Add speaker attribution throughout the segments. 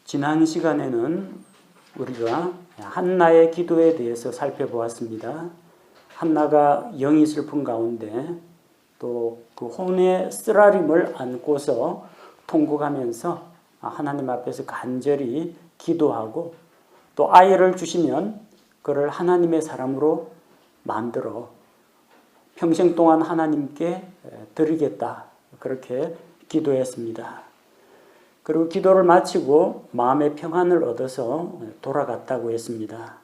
Speaker 1: 지난 시간에는 우리가 한나의 기도에 대해서 살펴보았습니다. 한나가 영이 슬픈 가운데 또 그 혼의 쓰라림을 안고서 통곡하면서 하나님 앞에서 간절히 기도하고 또 아이를 주시면 그를 하나님의 사람으로 만들어 평생 동안 하나님께 드리겠다, 그렇게 기도했습니다. 그리고 기도를 마치고 마음의 평안을 얻어서 돌아갔다고 했습니다.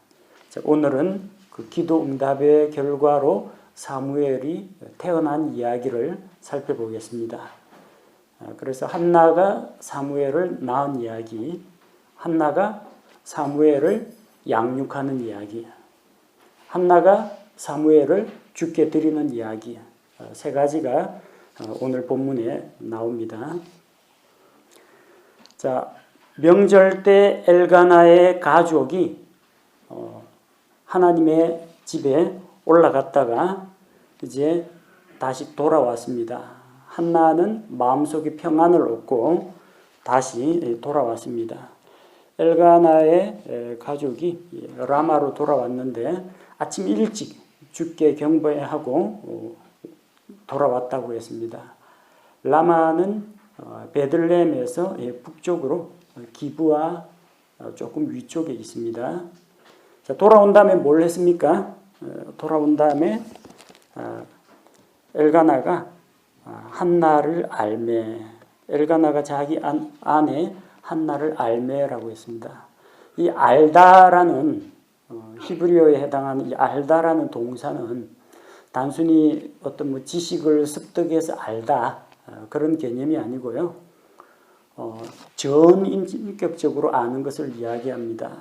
Speaker 1: 자, 오늘은 그 기도 응답의 결과로 사무엘이 태어난 이야기를 살펴보겠습니다. 그래서 한나가 사무엘을 낳은 이야기, 한나가 사무엘을 양육하는 이야기, 한나가 사무엘을 주께 드리는 이야기, 세 가지가 오늘 본문에 나옵니다. 자, 명절 때 엘가나의 가족이 하나님의 집에 올라갔다가 이제 다시 돌아왔습니다. 한나는 마음속에 평안을 얻고 다시 돌아왔습니다. 엘가나의 가족이 라마로 돌아왔는데 아침 일찍 주께 경배하고 돌아왔다고 했습니다. 라마는 베들레헴에서 북쪽으로 기브와 조금 위쪽에 있습니다. 자, 돌아온 다음에 뭘 했습니까? 돌아온 다음에 엘가나가 한나를 알매, 엘가나가 자기 아내 한나를 알매라고 했습니다. 이 알다라는 히브리어에 해당하는 이 알다라는 동사는 단순히 어떤 지식을 습득해서 알다, 그런 개념이 아니고요. 전인격적으로 아는 것을 이야기합니다.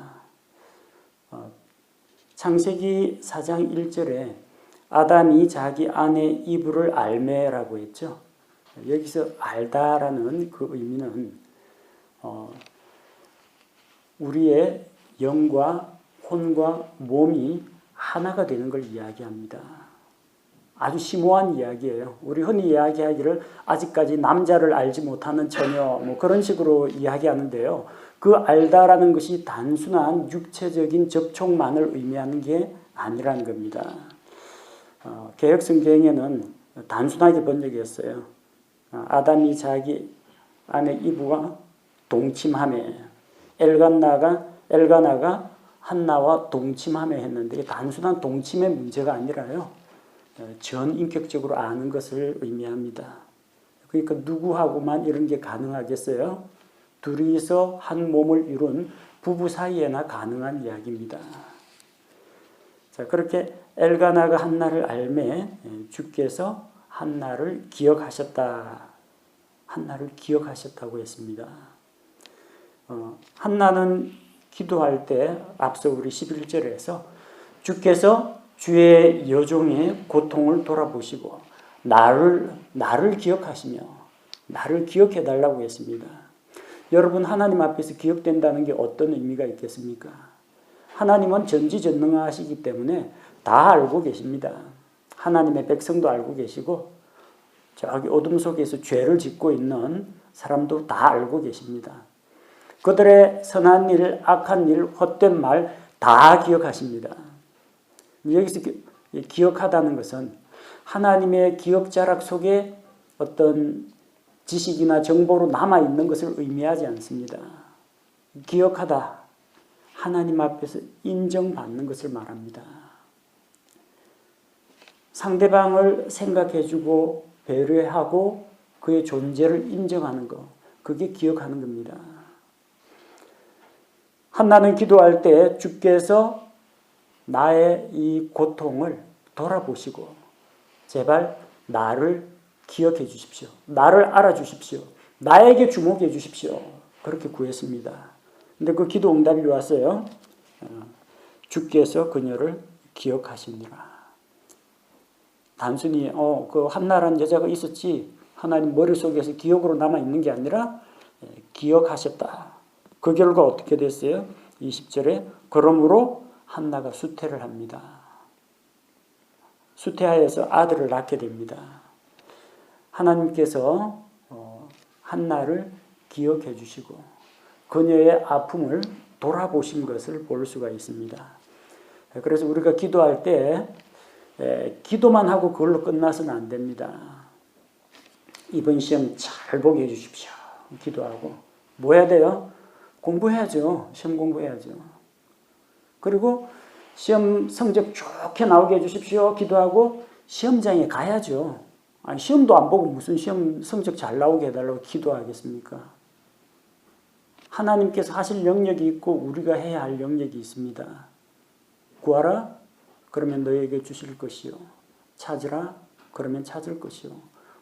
Speaker 1: 창세기 4장 1절에 아담이 자기 아내 이브를 알매라고 했죠. 여기서 알다라는 그 의미는 우리의 영과 혼과 몸이 하나가 되는 걸 이야기합니다. 아주 심오한 이야기예요. 우리 흔히 이야기하기를 아직까지 남자를 알지 못하는 처녀, 그런 식으로 이야기하는데요. 그 알다라는 것이 단순한 육체적인 접촉만을 의미하는 게 아니라는 겁니다. 개역성경에는 단순하게 번역했어요. 아담이 자기 아내 이브와 동침하매, 엘가나가 한나와 동침하매 했는데 단순한 동침의 문제가 아니라요. 전인격적으로 아는 것을 의미합니다. 그러니까 누구하고만 이런 게 가능하겠어요? 둘이서 한 몸을 이룬 부부 사이에나 가능한 이야기입니다. 자, 그렇게 엘가나가 한나를 알매 주께서 한나를 기억하셨다고 했습니다. 한나는 기도할 때 앞서 우리 11절에서 주께서 주의 여종의 고통을 돌아보시고 나를 기억하시며 나를 기억해 달라고 했습니다. 여러분, 하나님 앞에서 기억된다는 게 어떤 의미가 있겠습니까? 하나님은 전지전능하시기 때문에 다 알고 계십니다. 하나님의 백성도 알고 계시고 저기 어둠 속에서 죄를 짓고 있는 사람도 다 알고 계십니다. 그들의 선한 일, 악한 일, 헛된 말 다 기억하십니다. 여기서 기억하다는 것은 하나님의 기억자락 속에 어떤 지식이나 정보로 남아있는 것을 의미하지 않습니다. 기억하다, 하나님 앞에서 인정받는 것을 말합니다. 상대방을 생각해주고 배려하고 그의 존재를 인정하는 것, 그게 기억하는 겁니다. 한나는 기도할 때 주께서 나의 이 고통을 돌아보시고 제발 나를 기억해 주십시오. 나를 알아주십시오. 나에게 주목해 주십시오. 그렇게 구했습니다. 근데 그 기도 응답이 왔어요. 주께서 그녀를 기억하시니라. 단순히 그 한나라는 여자가 있었지 하나님 머릿속에서 기억으로 남아있는 게 아니라 기억하셨다. 그 결과 어떻게 됐어요? 20절에 그러므로 한나가 수태를 합니다. 수태하여서 아들을 낳게 됩니다. 하나님께서 한나를 기억해 주시고 그녀의 아픔을 돌아보신 것을 볼 수가 있습니다. 그래서 우리가 기도할 때 기도만 하고 그걸로 끝나서는 안 됩니다. 이번 시험 잘 보게 해주십시오. 기도하고 뭐 해야 돼요? 공부해야죠. 시험 공부해야죠. 그리고 시험 성적 좋게 나오게 해주십시오. 기도하고 시험장에 가야죠. 아니, 시험도 안 보고 무슨 시험 성적 잘 나오게 해달라고 기도하겠습니까? 하나님께서 하실 영역이 있고 우리가 해야 할 영역이 있습니다. 구하라? 그러면 너에게 주실 것이요. 찾으라? 그러면 찾을 것이요.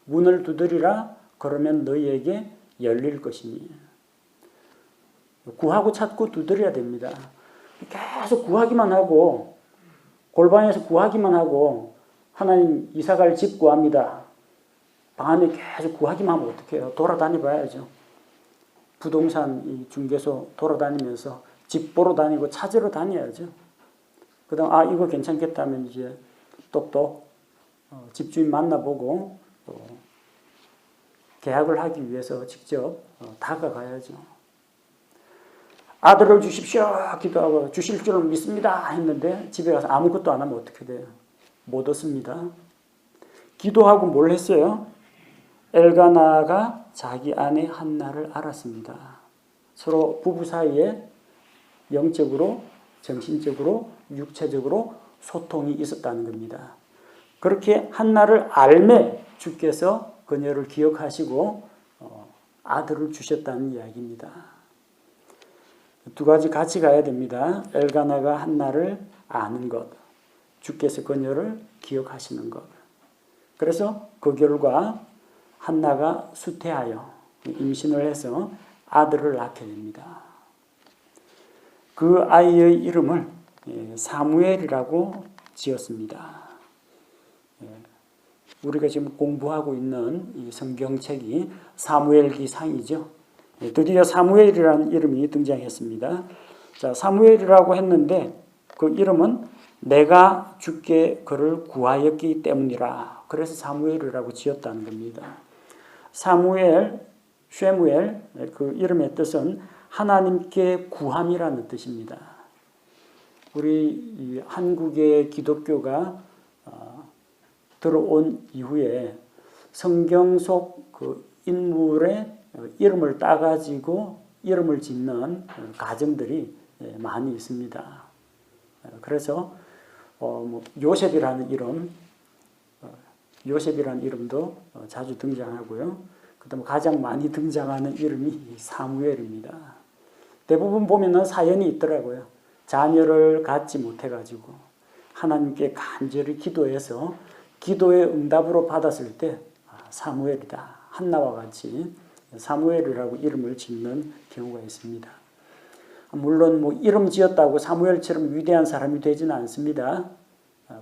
Speaker 1: 문을 두드리라? 그러면 너희에게 열릴 것이니. 구하고 찾고 두드려야 됩니다. 계속 구하기만 하고 골방에서 구하기만 하고 하나님 이사갈 집 구합니다. 방 안에 계속 구하기만 하면 어떡해요? 돌아다니 봐야죠. 부동산 중개소 돌아다니면서 집 보러 다니고 찾으러 다녀야죠. 그 다음 이거 괜찮겠다면 이제 똑똑 집주인 만나보고 또 계약을 하기 위해서 직접 다가가야죠. 아들을 주십시오 기도하고 주실 줄 믿습니다 했는데 집에 가서 아무것도 안 하면 어떻게 돼요? 못 얻습니다. 기도하고 뭘 했어요? 엘가나가 자기 아내 한나를 알았습니다. 서로 부부 사이에 영적으로, 정신적으로, 육체적으로 소통이 있었다는 겁니다. 그렇게 한나를 알매 주께서 그녀를 기억하시고 아들을 주셨다는 이야기입니다. 두 가지 같이 가야 됩니다. 엘가나가 한나를 아는 것, 주께서 그녀를 기억하시는 것. 그래서 그 결과 한나가 수태하여 임신을 해서 아들을 낳게 됩니다. 그 아이의 이름을 사무엘이라고 지었습니다. 우리가 지금 공부하고 있는 이 성경책이 사무엘기상이죠. 드디어 사무엘이라는 이름이 등장했습니다. 자, 사무엘이라고 했는데 그 이름은 내가 주께 그를 구하였기 때문이라. 그래서 사무엘이라고 지었다는 겁니다. 사무엘, 쉐무엘 그 이름의 뜻은 하나님께 구함이라는 뜻입니다. 우리 한국의 기독교가 들어온 이후에 성경 속 그 인물의 이름을 따가지고 이름을 짓는 가정들이 많이 있습니다. 그래서 요셉이라는 이름도 자주 등장하고요. 그다음 가장 많이 등장하는 이름이 사무엘입니다. 대부분 보면은 사연이 있더라고요. 자녀를 갖지 못해가지고 하나님께 간절히 기도해서 기도의 응답으로 받았을 때 사무엘이다. 한나와 같이 사무엘이라고 이름을 짓는 경우가 있습니다. 물론 이름 지었다고 사무엘처럼 위대한 사람이 되지는 않습니다.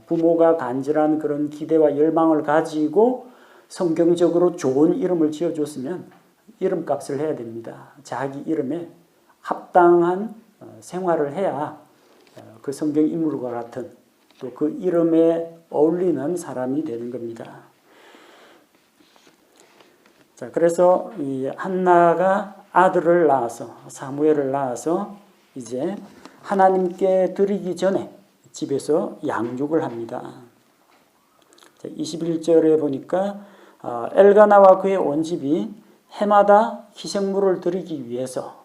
Speaker 1: 부모가 간절한 그런 기대와 열망을 가지고 성경적으로 좋은 이름을 지어줬으면 이름값을 해야 됩니다. 자기 이름에 합당한 생활을 해야 그 성경 인물과 같은 또 그 이름에 어울리는 사람이 되는 겁니다. 자, 그래서 이 한나가 아들을 낳아서 사무엘을 낳아서 이제 하나님께 드리기 전에 집에서 양육을 합니다. 21절에 보니까 엘가나와 그의 온 집이 해마다 희생물을 드리기 위해서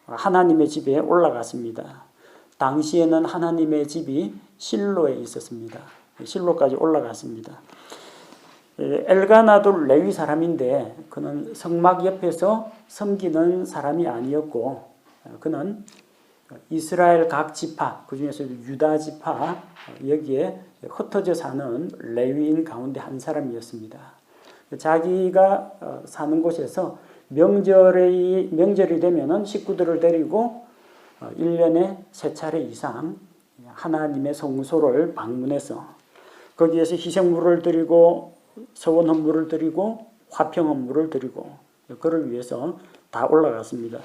Speaker 1: 하나님의 집에 올라갔습니다. 당시에는 하나님의 집이 실로에 있었습니다. 실로까지 올라갔습니다. 엘가나도 레위 사람인데 그는 성막 옆에서 섬기는 사람이 아니었고 그는 이스라엘 각 지파, 그중에서 유다 지파 여기에 흩어져 사는 레위인 가운데 한 사람이었습니다. 자기가 사는 곳에서 명절이 되면은 식구들을 데리고 1년에 3차례 이상 하나님의 성소를 방문해서 거기에서 희생물을 드리고 서원 헌물을 드리고 화평 헌물을 드리고 그를 위해서 다 올라갔습니다.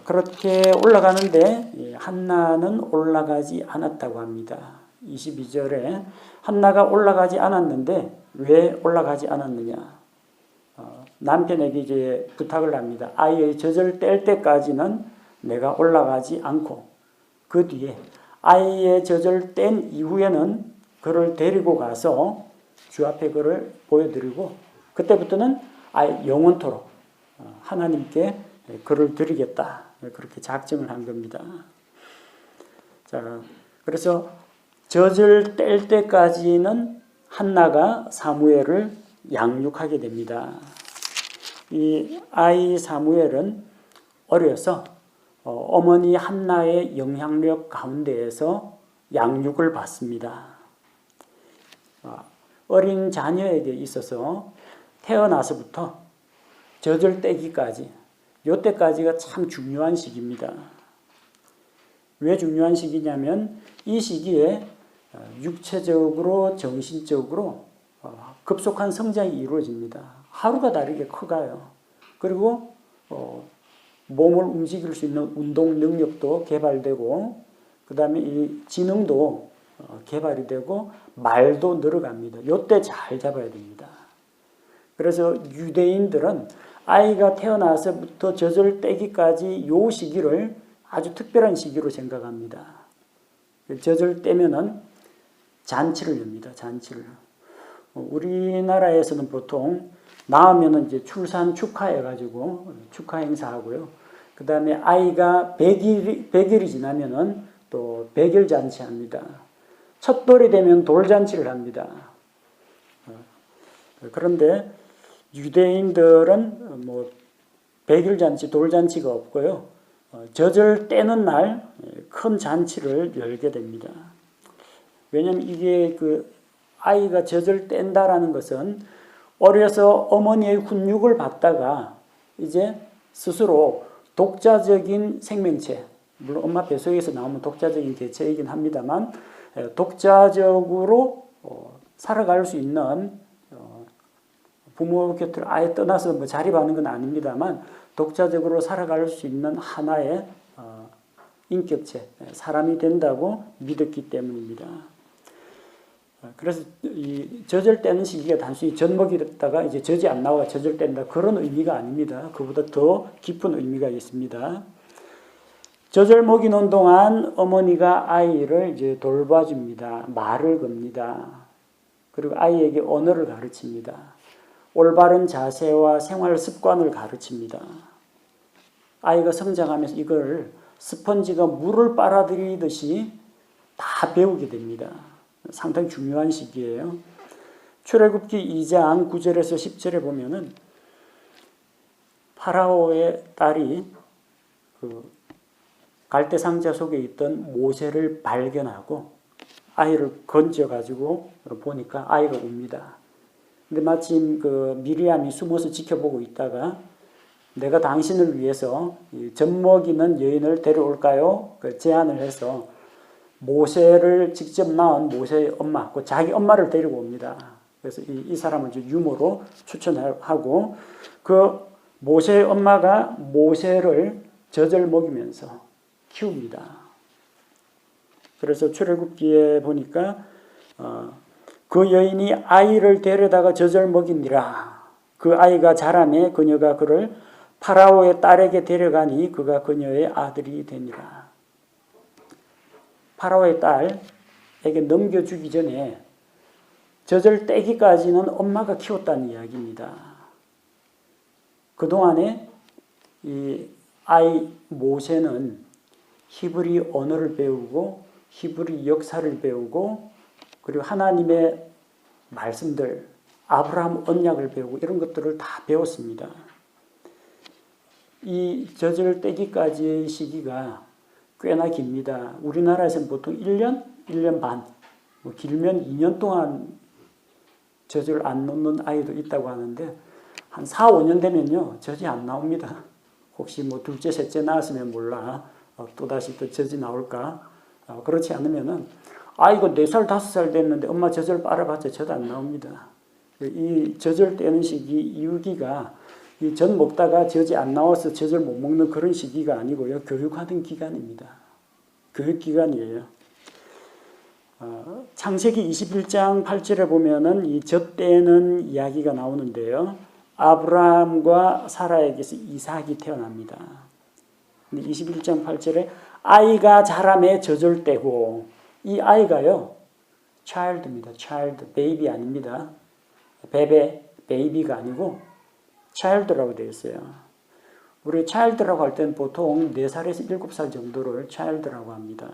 Speaker 1: 그렇게 올라가는데 한나는 올라가지 않았다고 합니다. 22절에 한나가 올라가지 않았는데 왜 올라가지 않았느냐? 남편에게 이제 부탁을 합니다. 아이의 젖을 뗄 때까지는 내가 올라가지 않고 그 뒤에 아이의 젖을 뗀 이후에는 그를 데리고 가서 주 앞에 그를 보여드리고 그때부터는 아예 영원토록 하나님께 그를 드리겠다. 그렇게 작정을 한 겁니다. 자, 그래서 젖을 뗄 때까지는 한나가 사무엘을 양육하게 됩니다. 이 아이 사무엘은 어려서 어머니 한나의 영향력 가운데에서 양육을 받습니다. 어린 자녀에게 있어서 태어나서부터 젖을 떼기까지 이때까지가 참 중요한 시기입니다. 왜 중요한 시기냐면 이 시기에 육체적으로 정신적으로 급속한 성장이 이루어집니다. 하루가 다르게 커가요. 그리고 몸을 움직일 수 있는 운동 능력도 개발되고 그 다음에 이 지능도 개발이 되고 말도 늘어갑니다. 이때 잘 잡아야 됩니다. 그래서 유대인들은 아이가 태어나서부터 젖을 떼기까지 이 시기를 아주 특별한 시기로 생각합니다. 젖을 떼면은 잔치를 엽니다. 잔치를. 우리나라에서는 보통 낳으면은 이제 출산 축하해가지고 축하 행사하고요. 그 다음에 아이가 100일이 지나면은 또 100일 잔치합니다. 첫 돌이 되면 돌잔치를 합니다. 그런데 유대인들은 뭐 100일 잔치, 돌잔치가 없고요. 젖을 떼는 날 큰 잔치를 열게 됩니다. 왜냐하면 이게 그 아이가 젖을 뗀다라는 것은 어려서 어머니의 훈육을 받다가 이제 스스로 독자적인 생명체, 물론 엄마 뱃속에서 나오면 독자적인 개체이긴 합니다만 독자적으로 살아갈 수 있는 부모 곁을 아예 떠나서 뭐 자립하는 건 아닙니다만 독자적으로 살아갈 수 있는 하나의 인격체, 사람이 된다고 믿었기 때문입니다. 그래서 이 젖을 떼는 시기가 단순히 젖 먹이다가 이제 젖이 안 나와 젖을 뗀다 그런 의미가 아닙니다. 그보다 더 깊은 의미가 있습니다. 젖을 먹이는 동안 어머니가 아이를 이제 돌봐줍니다. 말을 겁니다. 그리고 아이에게 언어를 가르칩니다. 올바른 자세와 생활 습관을 가르칩니다. 아이가 성장하면서 이걸 스펀지가 물을 빨아들이듯이 다 배우게 됩니다. 상당히 중요한 시기예요. 출애굽기 2장 9절에서 10절에 보면은 파라오의 딸이 그 갈대 상자 속에 있던 모세를 발견하고 아이를 건져가지고 보니까 아이가 웁니다. 근데 마침 그 미리암이 숨어서 지켜보고 있다가 내가 당신을 위해서 젖 먹이는 여인을 데려올까요? 그 제안을 해서 모세를 직접 낳은 모세의 엄마, 그 자기 엄마를 데리고 옵니다. 그래서 이 사람을 유모로 추천하고 그 모세의 엄마가 모세를 젖을 먹이면서 키웁니다. 그래서 출애굽기에 보니까 그 여인이 아이를 데려다가 젖을 먹이니라. 그 아이가 자라매 그녀가 그를 파라오의 딸에게 데려가니 그가 그녀의 아들이 되니라. 파라오의 딸에게 넘겨주기 전에 젖을 떼기까지는 엄마가 키웠다는 이야기입니다. 그동안에 이 아이 모세는 히브리 언어를 배우고 히브리 역사를 배우고 그리고 하나님의 말씀들, 아브라함 언약을 배우고 이런 것들을 다 배웠습니다. 이 젖을 떼기까지의 시기가 꽤나 깁니다. 우리나라에서는 보통 1년, 1년 반, 뭐 길면 2년 동안 젖을 안 놓는 아이도 있다고 하는데 한 4, 5년 되면요 젖이 안 나옵니다. 혹시 뭐 둘째, 셋째 낳았으면 몰라 또다시 또 젖이 나올까? 그렇지 않으면은 이거 4살, 5살 됐는데 엄마 젖을 빨아봤자 젖 안 나옵니다. 이 젖을 떼는 시기, 이후기가 이 젖 먹다가 젖이 안 나와서 젖을 못 먹는 그런 시기가 아니고요. 교육하던 기간입니다. 교육기간이에요. 창세기 21장 8절에 보면은 이 젖 떼는 이야기가 나오는데요. 아브라함과 사라에게서 이삭이 태어납니다. 21장 8절에 아이가 자라매 젖을 떼고, 이 아이가요 child입니다. child, baby 아닙니다. 베이비가 아니고 child라고 되어 있어요. 우리 child라고 할 때는 보통 4살에서 7살 정도를 child라고 합니다.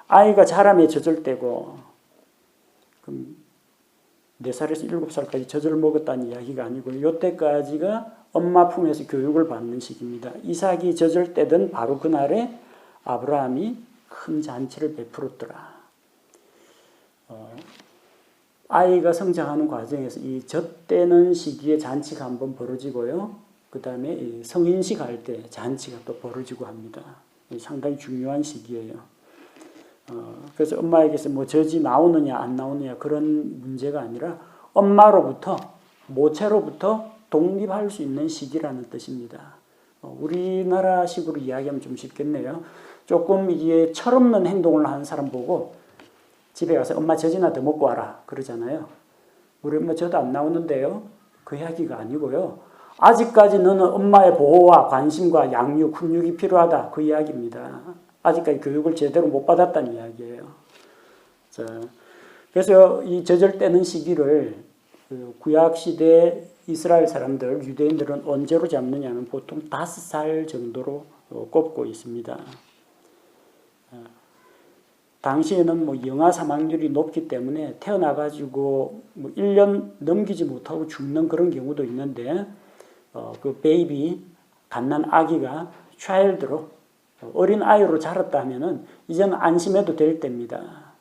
Speaker 1: 아이가 자라매 젖을 떼고, 그럼 4살에서 7살까지 젖을 먹었다는 이야기가 아니고 이때까지가 엄마 품에서 교육을 받는 시기입니다. 이삭이 젖을 떼던 바로 그날에 아브라함이 큰 잔치를 베풀었더라. 아이가 성장하는 과정에서 이 젖떼는 시기에 잔치가 한번 벌어지고요. 그 다음에 성인식 할 때 잔치가 또 벌어지고 합니다. 상당히 중요한 시기예요. 그래서 엄마에게서 뭐 젖이 나오느냐 안 나오느냐 그런 문제가 아니라 엄마로부터, 모체로부터 독립할 수 있는 시기라는 뜻입니다. 우리나라식으로 이야기하면 좀 쉽겠네요. 조금 이게 철없는 행동을 하는 사람 보고 집에 가서 엄마 젖이나 더 먹고 와라 그러잖아요. 우리 엄마 젖도 안 나오는데요. 그 이야기가 아니고요. 아직까지 너는 엄마의 보호와 관심과 양육, 훈육이 필요하다. 그 이야기입니다. 아직까지 교육을 제대로 못 받았다는 이야기예요. 자, 그래서 이 젖을 떼는 시기를 구약시대 이스라엘 사람들, 유대인들은 언제로 잡느냐면 보통 5살 정도로 꼽고 있습니다. 당시에는 뭐 영아 사망률이 높기 때문에 태어나가지고 뭐 1년 넘기지 못하고 죽는 그런 경우도 있는데, 그 베이비, 갓난 아기가 차일드로, 어린 아이로 자랐다 하면은 이제는 안심해도 될 때입니다.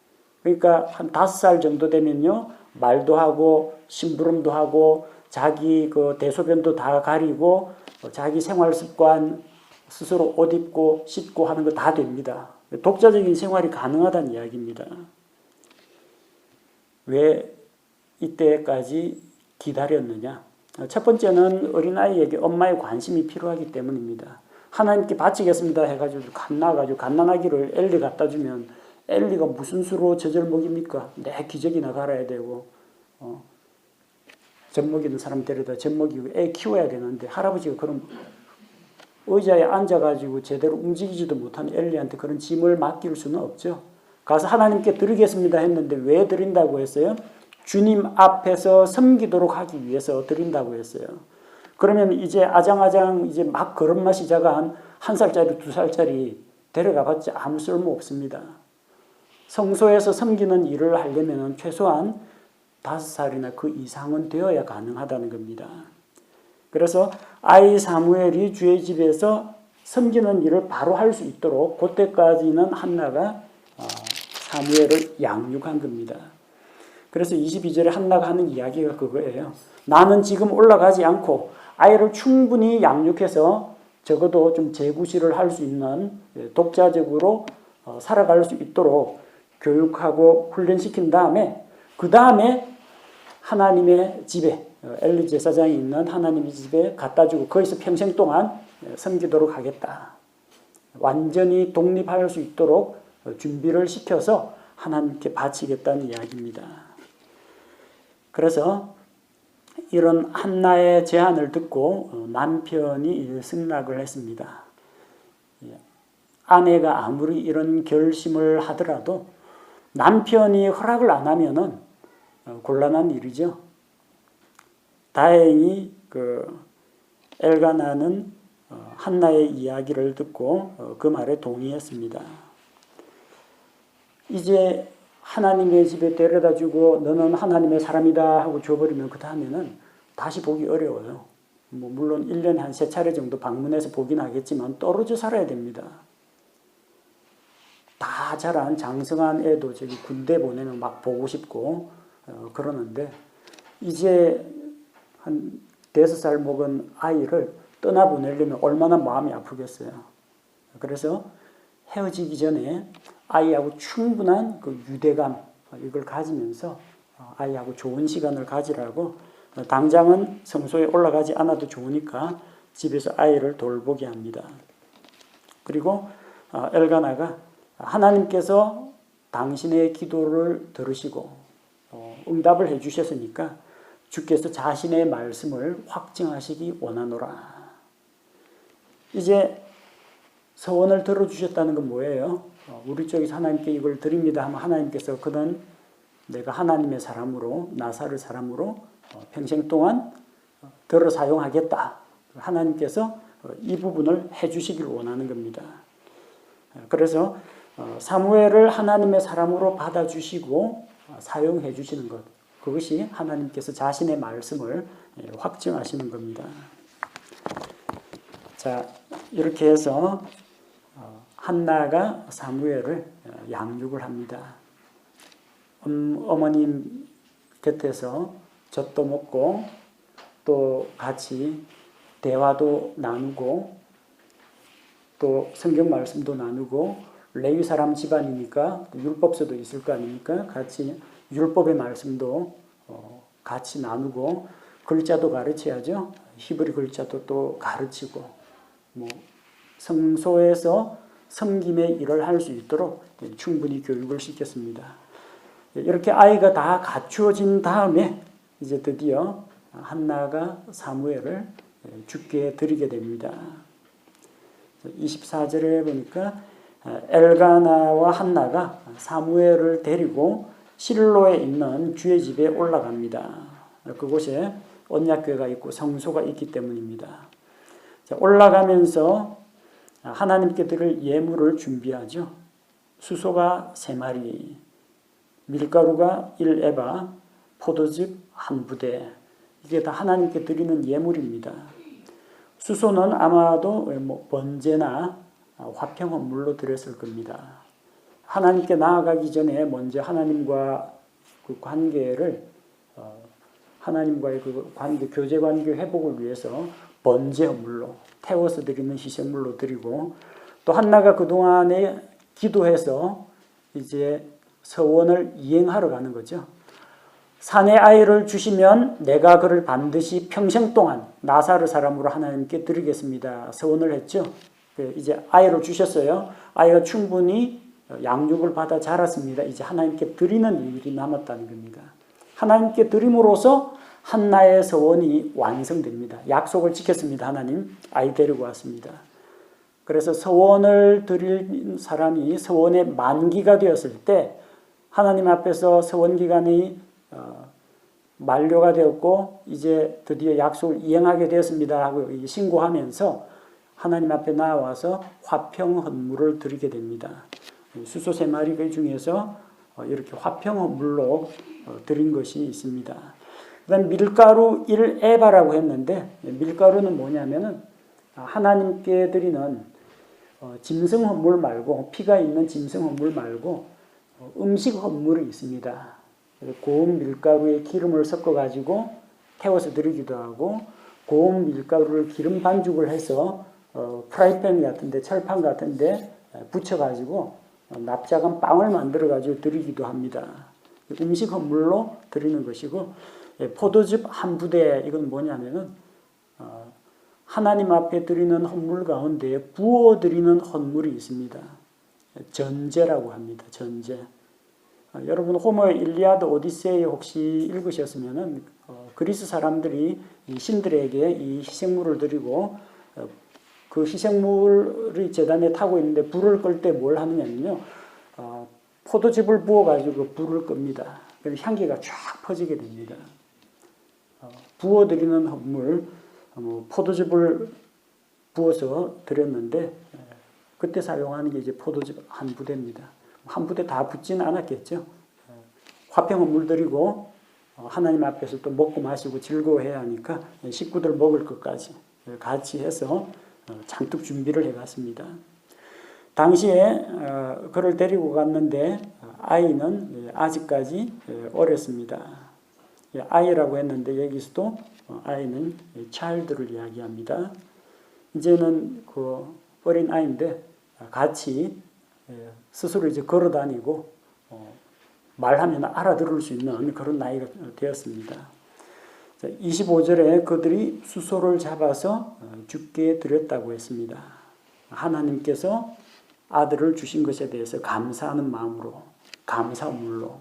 Speaker 1: 그러니까 한 5살 정도 되면요, 말도 하고, 심부름도 하고, 자기 그 대소변도 다 가리고, 자기 생활 습관, 스스로 옷 입고, 씻고 하는 거 다 됩니다. 독자적인 생활이 가능하다는 이야기입니다. 왜 이때까지 기다렸느냐? 첫 번째는 어린아이에게 엄마의 관심이 필요하기 때문입니다. 하나님께 바치겠습니다 해가지고 갓난아기를 엘리 갖다 주면 엘리가 무슨 수로 젖을 먹입니까? 내 기저귀나 갈아야 되고, 젖 먹이는 사람 데려다 젖 먹이고 애 키워야 되는데, 할아버지가 그럼 의자에 앉아가지고 제대로 움직이지도 못하는 엘리한테 그런 짐을 맡길 수는 없죠. 가서 하나님께 드리겠습니다 했는데 왜 드린다고 했어요? 주님 앞에서 섬기도록 하기 위해서 드린다고 했어요. 그러면 이제 아장아장 이제 막 걸음마 시작한 1살짜리, 2살짜리 데려가 봤자 아무 쓸모 없습니다. 성소에서 섬기는 일을 하려면 최소한 5살이나 그 이상은 되어야 가능하다는 겁니다. 그래서 아이 사무엘이 주의 집에서 섬기는 일을 바로 할 수 있도록 그때까지는 한나가 사무엘을 양육한 겁니다. 그래서 22절에 한나가 하는 이야기가 그거예요. 나는 지금 올라가지 않고 아이를 충분히 양육해서 적어도 좀 재구실을 할 수 있는, 독자적으로 살아갈 수 있도록 교육하고 훈련시킨 다음에, 그 다음에 하나님의 집에, 엘리 제사장이 있는 하나님의 집에 갖다 주고 거기서 평생 동안 섬기도록 하겠다. 완전히 독립할 수 있도록 준비를 시켜서 하나님께 바치겠다는 이야기입니다. 그래서 이런 한나의 제안을 듣고 남편이 승낙을 했습니다. 아내가 아무리 이런 결심을 하더라도 남편이 허락을 안 하면은 곤란한 일이죠. 다행히 엘가나는 한나의 이야기를 듣고 그 말에 동의했습니다. 이제 하나님의 집에 데려다 주고 너는 하나님의 사람이다 하고 줘버리면 그 다음에는 다시 보기 어려워요. 뭐 물론 1년에 한 3차례 정도 방문해서 보긴 하겠지만 떨어져 살아야 됩니다. 다 자란 장성한 애도 저기 군대 보내면 막 보고 싶고 그러는데, 이제 한 5살 먹은 아이를 떠나보내려면 얼마나 마음이 아프겠어요. 그래서 헤어지기 전에 아이하고 충분한 그 유대감, 이걸 가지면서 아이하고 좋은 시간을 가지라고, 당장은 성소에 올라가지 않아도 좋으니까 집에서 아이를 돌보게 합니다. 그리고 엘가나가 당신의 기도를 들으시고 응답을 해 주셨으니까 주께서 자신의 말씀을 확증하시기 원하노라. 이제 서원을 들어주셨다는 건 뭐예요? 우리 쪽에서 하나님께 이걸 드립니다 하면 하나님께서 그는 내가 하나님의 사람으로 나사를 사람으로 평생 동안 들어 사용하겠다. 하나님께서 이 부분을 해주시기를 원하는 겁니다. 그래서 사무엘을 하나님의 사람으로 받아주시고 사용해 주시는 것, 그것이 하나님께서 자신의 말씀을 확증하시는 겁니다. 자, 이렇게 해서 한나가 사무엘을 양육을 합니다. 어머님 곁에서 젖도 먹고 또 같이 대화도 나누고 또 성경 말씀도 나누고 레위 사람 집안이니까 율법서도 있을 거 아닙니까? 같이 율법의 말씀도 같이 나누고 글자도 가르쳐야죠. 히브리 글자도 또 가르치고 뭐 성소에서 섬김의 일을 할 수 있도록 충분히 교육을 시켰습니다. 이렇게 아이가 다 갖추어진 다음에 이제 드디어 한나가 사무엘을 주께 드리게 됩니다. 24절에 보니까 엘가나와 한나가 사무엘을 데리고 실로에 있는 주의 집에 올라갑니다. 그곳에 언약궤가 있고 성소가 있기 때문입니다. 올라가면서 하나님께 드릴 예물을 준비하죠. 수소가 3마리, 밀가루가 1에바, 포도즙 1부대. 이게 다 하나님께 드리는 예물입니다. 수소는 아마도 번제나 화평헌물로 드렸을 겁니다. 하나님께 나아가기 전에 먼저 하나님과 그 관계를 하나님과의 그 관계, 교제 관계 회복을 위해서 번제헌물로 태워서 드리는 희생물로 드리고, 또 한나가 그동안에 기도해서 이제 서원을 이행하러 가는 거죠. 산에 아이를 주시면 내가 그를 반드시 평생 동안 나사르 사람으로 하나님께 드리겠습니다. 서원을 했죠. 이제 아이를 주셨어요. 아이가 충분히 양육을 받아 자랐습니다. 이제 하나님께 드리는 일이 남았다는 겁니다. 하나님께 드림으로써 한나의 서원이 완성됩니다. 약속을 지켰습니다. 하나님, 아이 데리고 왔습니다. 그래서 서원을 드릴 사람이 서원의 만기가 되었을 때 하나님 앞에서 서원 기간이 만료가 되었고 이제 드디어 약속을 이행하게 되었습니다 하고 신고하면서 하나님 앞에 나와서 화평헌물을 드리게 됩니다. 수소 3마리 중에서 이렇게 화평헌물로 드린 것이 있습니다. 그 다음 밀가루 1에바라고 했는데, 밀가루는 뭐냐면은 하나님께 드리는 짐승헌물 말고, 피가 있는 짐승헌물 말고 음식헌물이 있습니다. 고운 밀가루에 기름을 섞어 가지고 태워서 드리기도 하고, 고운 밀가루를 기름 반죽을 해서 프라이팬 같은데, 철판 같은데 붙여 가지고 납작한 빵을 만들어 가지고 드리기도 합니다. 음식 헌물로 드리는 것이고, 포도즙 1부대, 이건 뭐냐면은 하나님 앞에 드리는 헌물 가운데 부어 드리는 헌물이 있습니다. 전제라고 합니다. 전제. 여러분 호머의 일리아드 오디세이 혹시 읽으셨으면은 그리스 사람들이 이 신들에게 이 희생물을 드리고 그 희생물이 제단에 타고 있는데 불을 끌 때 뭘 하느냐면요, 포도즙을 부어 가지고 불을 끕니다. 그래서 향기가 쫙 퍼지게 됩니다. 부어 드리는 헌물, 포도즙을 부어서 드렸는데 그때 사용하는 게 이제 포도즙 1부대입니다. 1부대 다 붓지는 않았겠죠. 화평헌물 드리고 하나님 앞에서 또 먹고 마시고 즐거워해야 하니까 식구들 먹을 것까지 같이 해서 잔뜩 준비를 해갔습니다. 당시에 그를 데리고 갔는데 아이는 아직까지 어렸습니다. 아이라고 했는데 여기서도 아이는 child를 이야기합니다. 이제는 그 어린 아이인데 같이 스스로 이제 걸어 다니고 말하면 알아들을 수 있는 그런 나이가 되었습니다. 25절에 그들이 수소를 잡아서 주께 드렸다고 했습니다. 하나님께서 아들을 주신 것에 대해서 감사하는 마음으로, 감사물로,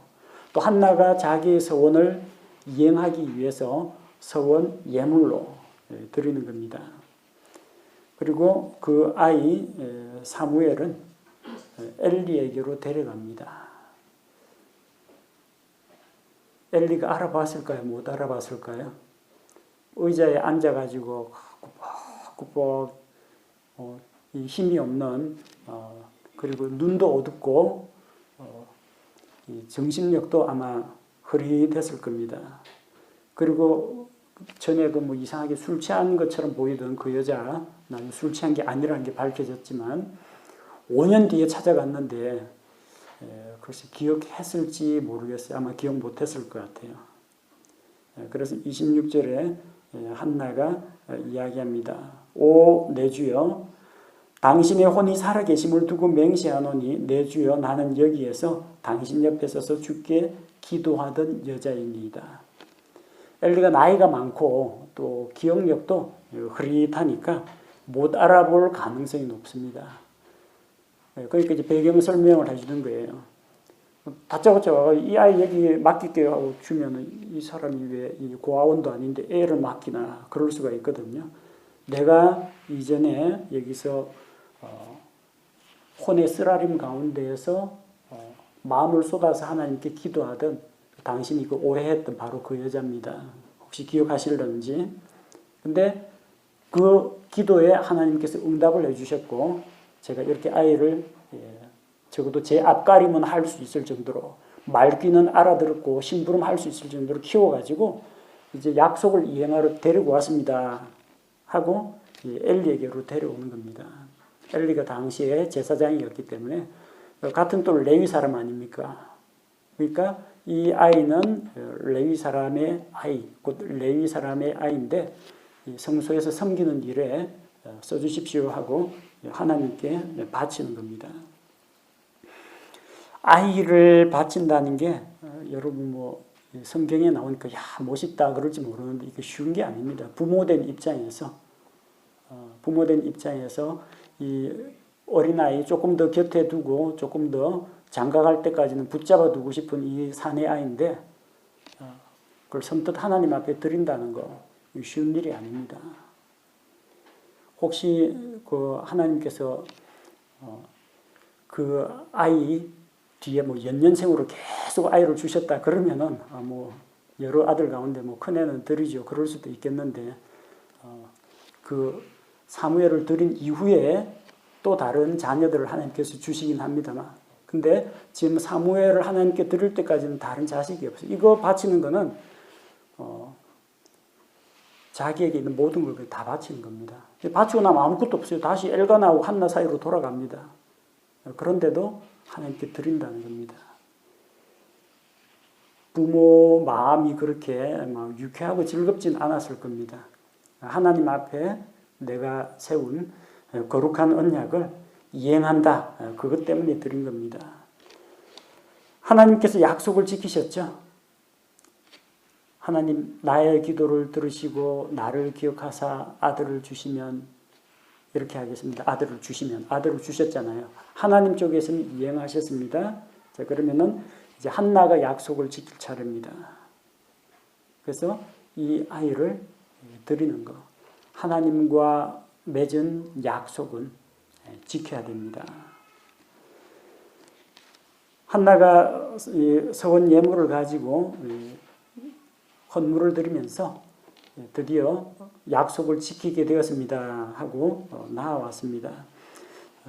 Speaker 1: 또 한나가 자기의 서원을 이행하기 위해서 서원 예물로 드리는 겁니다. 그리고 그 아이 사무엘은 엘리에게로 데려갑니다. 엘리가 알아봤을까요? 못 알아봤을까요? 의자에 앉아가지고 꾸벅꾸벅 힘이 없는 그리고 눈도 어둡고 정신력도 아마 흐릿했을 겁니다. 그리고 전에 그 뭐 이상하게 술 취한 것처럼 보이던 그 여자, 나는 술 취한 게 아니라는 게 밝혀졌지만 5년 뒤에 찾아갔는데 글쎄 기억했을지 모르겠어요. 아마 기억 못했을 것 같아요. 그래서 26절에 한나가 이야기합니다. 오 내 주여, 당신의 혼이 살아계심을 두고 맹세하노니 내 주여, 나는 여기에서 당신 옆에 서서 주께 기도하던 여자입니다. 엘리가 나이가 많고 또 기억력도 흐릿하니까 못 알아볼 가능성이 높습니다. 그러니까 이제 배경 설명을 해주는 거예요. 다짜고짜 이 아이 여기 맡길게요 하고 주면은 이 사람이 왜 고아원도 아닌데 애를 맡기나 그럴 수가 있거든요. 내가 이전에 여기서 혼의 쓰라림 가운데에서 마음을 쏟아서 하나님께 기도하던 당신이 그 오해했던 바로 그 여자입니다. 혹시 기억하실런지. 근데 그 기도에 하나님께서 응답을 해주셨고 제가 이렇게 아이를 적어도 제 앞가림은 할 수 있을 정도로 말귀는 알아들었고 심부름 할 수 있을 정도로 키워가지고 이제 약속을 이행하러 데리고 왔습니다 하고 엘리에게로 데려오는 겁니다. 엘리가 당시에 제사장이었기 때문에 같은 또 레위 사람 아닙니까? 그러니까 이 아이는 레위 사람의 아이, 곧 레위 사람의 아이인데 성소에서 섬기는 일에 써주십시오 하고 하나님께 바치는 겁니다. 아이를 바친다는 게 여러분 뭐 성경에 나오니까 야 멋있다 그럴지 모르는데 이게 쉬운 게 아닙니다. 부모된 입장에서 이 어린아이 조금 더 곁에 두고 조금 더 장가갈 때까지는 붙잡아 두고 싶은 이 사내 아이인데 그걸 선뜻 하나님 앞에 드린다는 거 쉬운 일이 아닙니다. 혹시 그 하나님께서 그 아이 뒤에 뭐 연년생으로 계속 아이를 주셨다 그러면은 뭐 여러 아들 가운데 뭐 큰애는 드리죠. 그럴 수도 있겠는데 그 사무엘을 드린 이후에 또 다른 자녀들을 하나님께서 주시긴 합니다만 근데 지금 사무엘을 하나님께 드릴 때까지는 다른 자식이 없어요. 이거 바치는 거는 자기에게 있는 모든 걸 다 바치는 겁니다. 바치고 나면 아무것도 없어요. 다시 엘가나하고 한나 사이로 돌아갑니다. 그런데도 하나님께 드린다는 겁니다. 부모 마음이 그렇게 막 유쾌하고 즐겁진 않았을 겁니다. 하나님 앞에 내가 세운 거룩한 언약을 이행한다. 그것 때문에 드린 겁니다. 하나님께서 약속을 지키셨죠. 하나님 나의 기도를 들으시고 나를 기억하사 아들을 주시면 이렇게 하겠습니다. 아들을 주시면 아들을 주셨잖아요. 하나님 쪽에서는 이행하셨습니다. 자 그러면은 이제 한나가 약속을 지킬 차례입니다. 그래서 이 아이를 드리는 거. 하나님과 맺은 약속은 지켜야 됩니다. 한나가 서원 예물을 가지고 헌물을 드리면서 드디어 약속을 지키게 되었습니다 하고 나아왔습니다.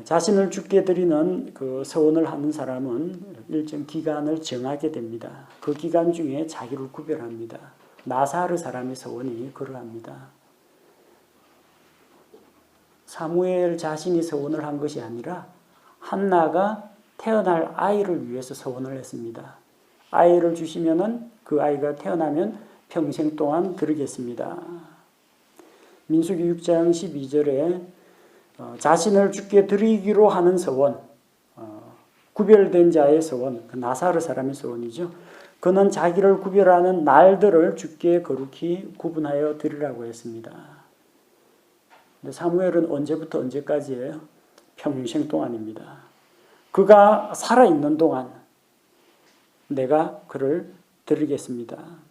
Speaker 1: 자신을 주께 드리는 그 서원을 하는 사람은 일정 기간을 정하게 됩니다. 그 기간 중에 자기를 구별합니다. 나사르 사람의 서원이 그러합니다. 사무엘 자신이 서원을 한 것이 아니라 한나가 태어날 아이를 위해서 서원을 했습니다. 아이를 주시면은 그 아이가 태어나면 평생 동안 드리겠습니다. 민수기 6장 12절에 자신을 주께 드리기로 하는 서원, 구별된 자의 서원, 그 나사르 사람의 서원이죠. 그는 자기를 구별하는 날들을 주께 거룩히 구분하여 드리라고 했습니다. 근데 사무엘은 언제부터 언제까지예요? 평생 동안입니다. 그가 살아있는 동안 내가 그를 드리겠습니다.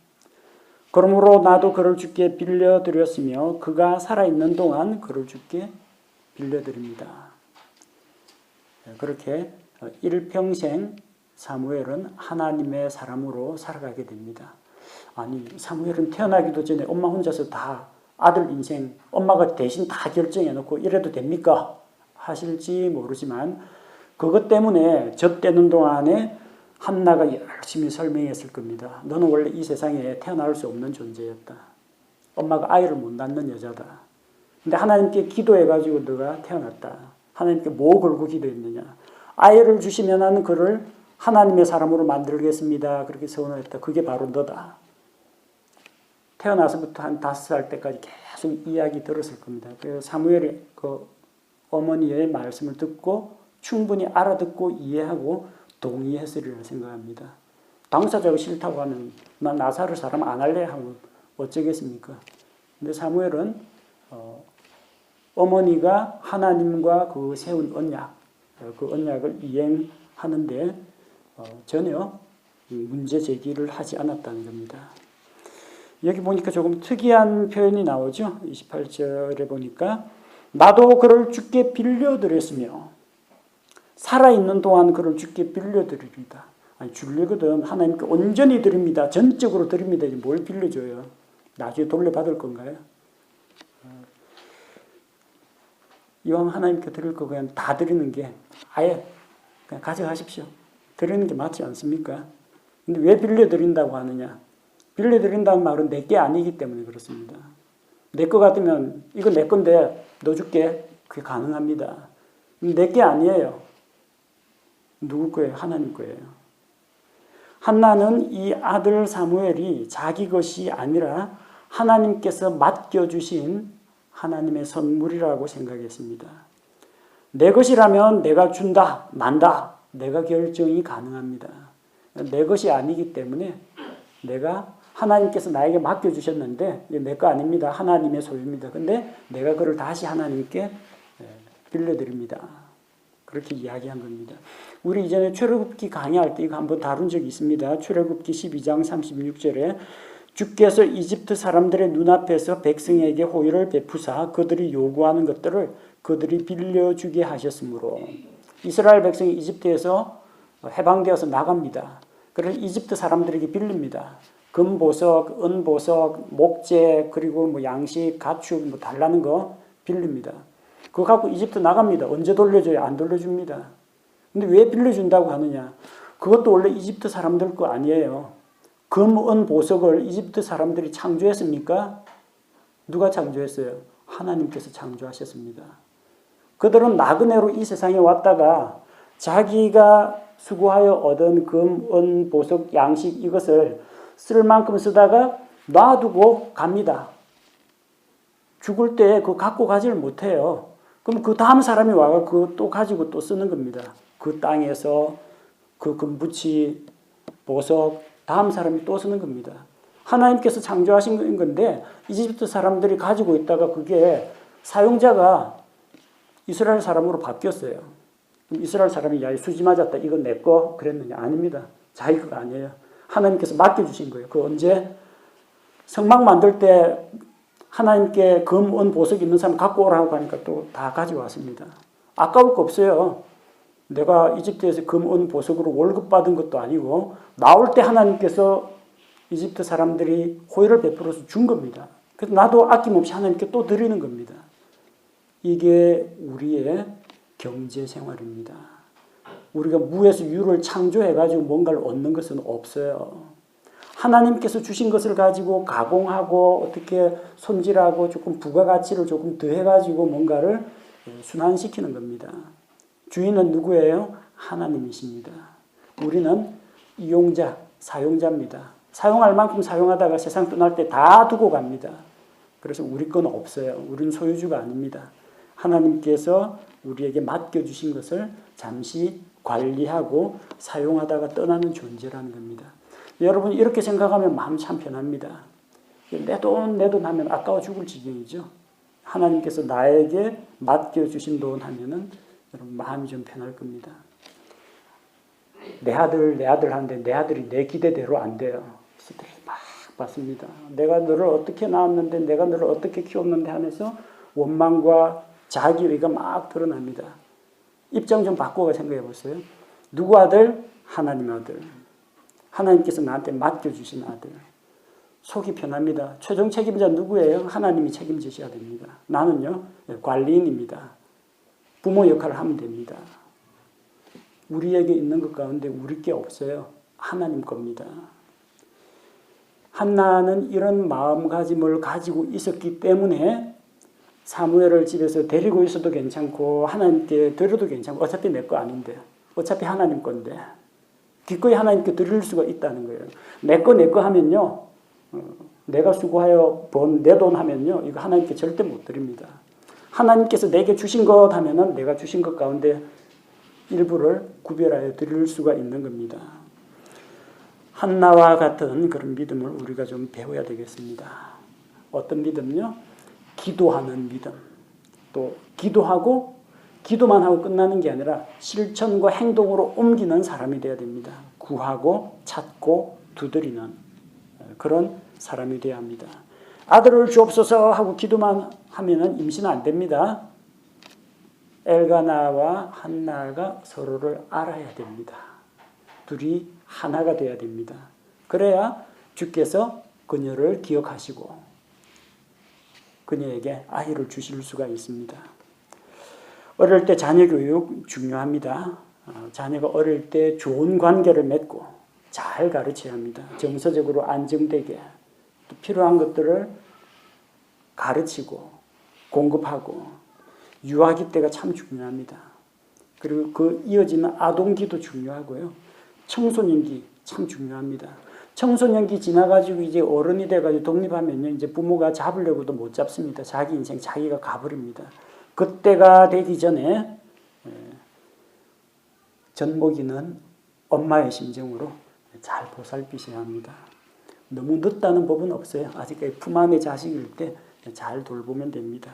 Speaker 1: 그러므로 나도 그를 주께 빌려드렸으며 그가 살아있는 동안 그를 주께 빌려드립니다. 그렇게 일평생 사무엘은 하나님의 사람으로 살아가게 됩니다. 아니, 사무엘은 태어나기도 전에 엄마 혼자서 다 아들 인생 엄마가 대신 다 결정해놓고 이래도 됩니까? 하실지 모르지만 그것 때문에 젖대는 동안에 한나가 열심히 설명했을 겁니다. 너는 원래 이 세상에 태어날 수 없는 존재였다. 엄마가 아이를 못 낳는 여자다. 근데 하나님께 기도해가지고 너가 태어났다. 하나님께 뭐 걸고 기도했느냐. 아이를 주시면 나는 그를 하나님의 사람으로 만들겠습니다. 그렇게 서원을 했다. 그게 바로 너다. 태어나서부터 한 5살 때까지 계속 이야기 들었을 겁니다. 그래서 사무엘이 그 어머니의 말씀을 듣고 충분히 알아듣고 이해하고 동의했으리라 생각합니다. 당사자가 싫다고 하면 나 나사를 사람 안 할래 하면 어쩌겠습니까? 근데 사무엘은 어머니가 하나님과 그 세운 언약, 그 언약을 이행하는데 전혀 문제 제기를 하지 않았다는 겁니다. 여기 보니까 조금 특이한 표현이 나오죠. 28절에 보니까 나도 그를 주께 빌려드렸으며 살아있는 동안 그를 주께 빌려드립니다. 아니, 주려거든 하나님께 온전히 드립니다. 전적으로 드립니다. 뭘 빌려줘요? 나중에 돌려받을 건가요? 이왕 하나님께 드릴 거 그냥 다 드리는 게 아예 그냥 가져가십시오. 드리는 게 맞지 않습니까? 근데 왜 빌려드린다고 하느냐? 빌려드린다는 말은 내 게 아니기 때문에 그렇습니다. 내 거 같으면 이거 내 건데 너 줄게. 그게 가능합니다. 내 게 아니에요. 누구 거예요? 하나님 거예요. 한나는 이 아들 사무엘이 자기 것이 아니라 하나님께서 맡겨주신 하나님의 선물이라고 생각했습니다. 내 것이라면 내가 준다, 만다. 내가 결정이 가능합니다. 내 것이 아니기 때문에 내가 하나님께서 나에게 맡겨주셨는데 내 거 아닙니다. 하나님의 소유입니다. 근데 내가 그걸 다시 하나님께 빌려드립니다. 그렇게 이야기한 겁니다. 우리 이전에 출애굽기 강의할 때 이거 한번 다룬 적이 있습니다. 출애굽기 12장 36절에 주께서 이집트 사람들의 눈앞에서 백성에게 호의를 베푸사 그들이 요구하는 것들을 그들이 빌려주게 하셨으므로 이스라엘 백성이 이집트에서 해방되어서 나갑니다. 그래서 이집트 사람들에게 빌립니다. 금보석, 은보석, 목재, 그리고 뭐 양식, 가축 뭐 달라는 거 빌립니다. 그거 갖고 이집트 나갑니다. 언제 돌려줘요? 안 돌려줍니다. 근데 왜 빌려준다고 하느냐? 그것도 원래 이집트 사람들 거 아니에요. 금, 은, 보석을 이집트 사람들이 창조했습니까? 누가 창조했어요? 하나님께서 창조하셨습니다. 그들은 나그네로 이 세상에 왔다가 자기가 수고하여 얻은 금, 은, 보석, 양식 이것을 쓸 만큼 쓰다가 놔두고 갑니다. 죽을 때 그거 갖고 가지를 못해요. 그럼 그 다음 사람이 와서 그거 또 가지고 또 쓰는 겁니다. 그 땅에서 그 금부치, 보석, 다음 사람이 또 쓰는 겁니다. 하나님께서 창조하신 건데 이집트 사람들이 가지고 있다가 그게 사용자가 이스라엘 사람으로 바뀌었어요. 이스라엘 사람이 야, 수지 맞았다. 이건 내 거 그랬느냐? 아닙니다. 자기 거가 아니에요. 하나님께서 맡겨주신 거예요. 그 언제? 성막 만들 때 하나님께 금, 은, 보석 있는 사람 갖고 오라고 하니까 또 다 가져왔습니다. 아까울 거 없어요. 내가 이집트에서 금, 은, 보석으로 월급 받은 것도 아니고 나올 때 하나님께서 이집트 사람들이 호의를 베풀어서 준 겁니다. 그래서 나도 아낌없이 하나님께 또 드리는 겁니다. 이게 우리의 경제 생활입니다. 우리가 무에서 유를 창조해가지고 뭔가를 얻는 것은 없어요. 하나님께서 주신 것을 가지고 가공하고 어떻게 손질하고 조금 부가가치를 조금 더해가지고 뭔가를 순환시키는 겁니다. 주인은 누구예요? 하나님이십니다. 우리는 이용자, 사용자입니다. 사용할 만큼 사용하다가 세상 떠날 때 다 두고 갑니다. 그래서 우리 건 없어요. 우리는 소유주가 아닙니다. 하나님께서 우리에게 맡겨주신 것을 잠시 관리하고 사용하다가 떠나는 존재라는 겁니다. 여러분 이렇게 생각하면 마음 참 편합니다. 내 돈 하면 아까워 죽을 지경이죠. 하나님께서 나에게 맡겨주신 돈 하면은 여러분 마음이 좀 편할 겁니다. 내 아들 하는데 내 아들이 내 기대대로 안 돼요. 막 받습니다. 내가 너를 어떻게 낳았는데, 내가 너를 어떻게 키웠는데 하면서 원망과 자기의가 막 드러납니다. 입장 좀 바꾸어 생각해 보세요. 누구 아들? 하나님 아들. 하나님께서 나한테 맡겨주신 아들. 속이 편합니다. 최종 책임자 누구예요? 하나님이 책임지셔야 됩니다. 나는요, 관리인입니다. 부모 역할을 하면 됩니다. 우리에게 있는 것 가운데 우리 게 없어요. 하나님 겁니다. 한나는 이런 마음가짐을 가지고 있었기 때문에 사무엘을 집에서 데리고 있어도 괜찮고 하나님께 드려도 괜찮고 어차피 내 거 아닌데, 어차피 하나님 건데 기꺼이 하나님께 드릴 수가 있다는 거예요. 내 거 하면요, 내가 수고하여 번 내 돈 하면요, 이거 하나님께 절대 못 드립니다. 하나님께서 내게 주신 것 하면은 내가 주신 것 가운데 일부를 구별하여 드릴 수가 있는 겁니다. 한나와 같은 그런 믿음을 우리가 좀 배워야 되겠습니다. 어떤 믿음요? 기도하는 믿음. 또 기도하고 기도만 하고 끝나는 게 아니라 실천과 행동으로 옮기는 사람이 되어야 됩니다. 구하고 찾고 두드리는 그런 사람이 되어야 합니다. 아들을 주옵소서 하고 기도만 하면은 임신 안 됩니다. 엘가나와 한나가 서로를 알아야 됩니다. 둘이 하나가 되어야 됩니다. 그래야 주께서 그녀를 기억하시고 그녀에게 아이를 주실 수가 있습니다. 어릴 때 자녀 교육 중요합니다. 자녀가 어릴 때 좋은 관계를 맺고 잘 가르쳐야 합니다. 정서적으로 안정되게 또 필요한 것들을 가르치고 공급하고 유아기 때가 참 중요합니다. 그리고 그 이어지는 아동기도 중요하고요. 청소년기 참 중요합니다. 청소년기 지나가지고 이제 어른이 돼가지고 독립하면요, 이제 부모가 잡으려고도 못 잡습니다. 자기 인생 자기가 가버립니다. 그때가 되기 전에 젖먹이는 엄마의 심정으로 잘 보살피셔야 합니다. 너무 늦다는 법은 없어요. 아직까지 품 안의 자식일 때 잘 돌보면 됩니다.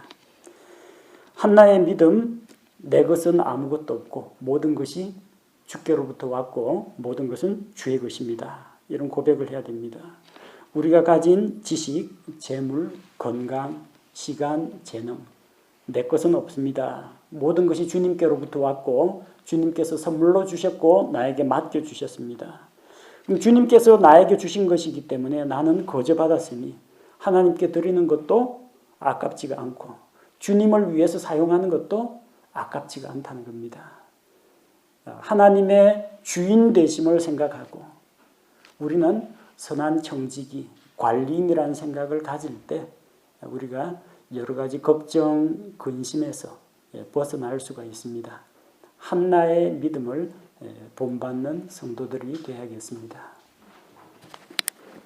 Speaker 1: 한나의 믿음, 내 것은 아무것도 없고 모든 것이 주께로부터 왔고 모든 것은 주의 것입니다. 이런 고백을 해야 됩니다. 우리가 가진 지식, 재물, 건강, 시간, 재능, 내 것은 없습니다. 모든 것이 주님께로부터 왔고 주님께서 선물로 주셨고 나에게 맡겨주셨습니다. 그럼 주님께서 나에게 주신 것이기 때문에 나는 거저 받았으니 하나님께 드리는 것도 아깝지가 않고 주님을 위해서 사용하는 것도 아깝지가 않다는 겁니다. 하나님의 주인 되심을 생각하고 우리는 선한 청지기, 관리인이라는 생각을 가질 때 우리가 여러 가지 걱정, 근심에서 벗어날 수가 있습니다. 한나의 믿음을 본받는 성도들이 되어야겠습니다.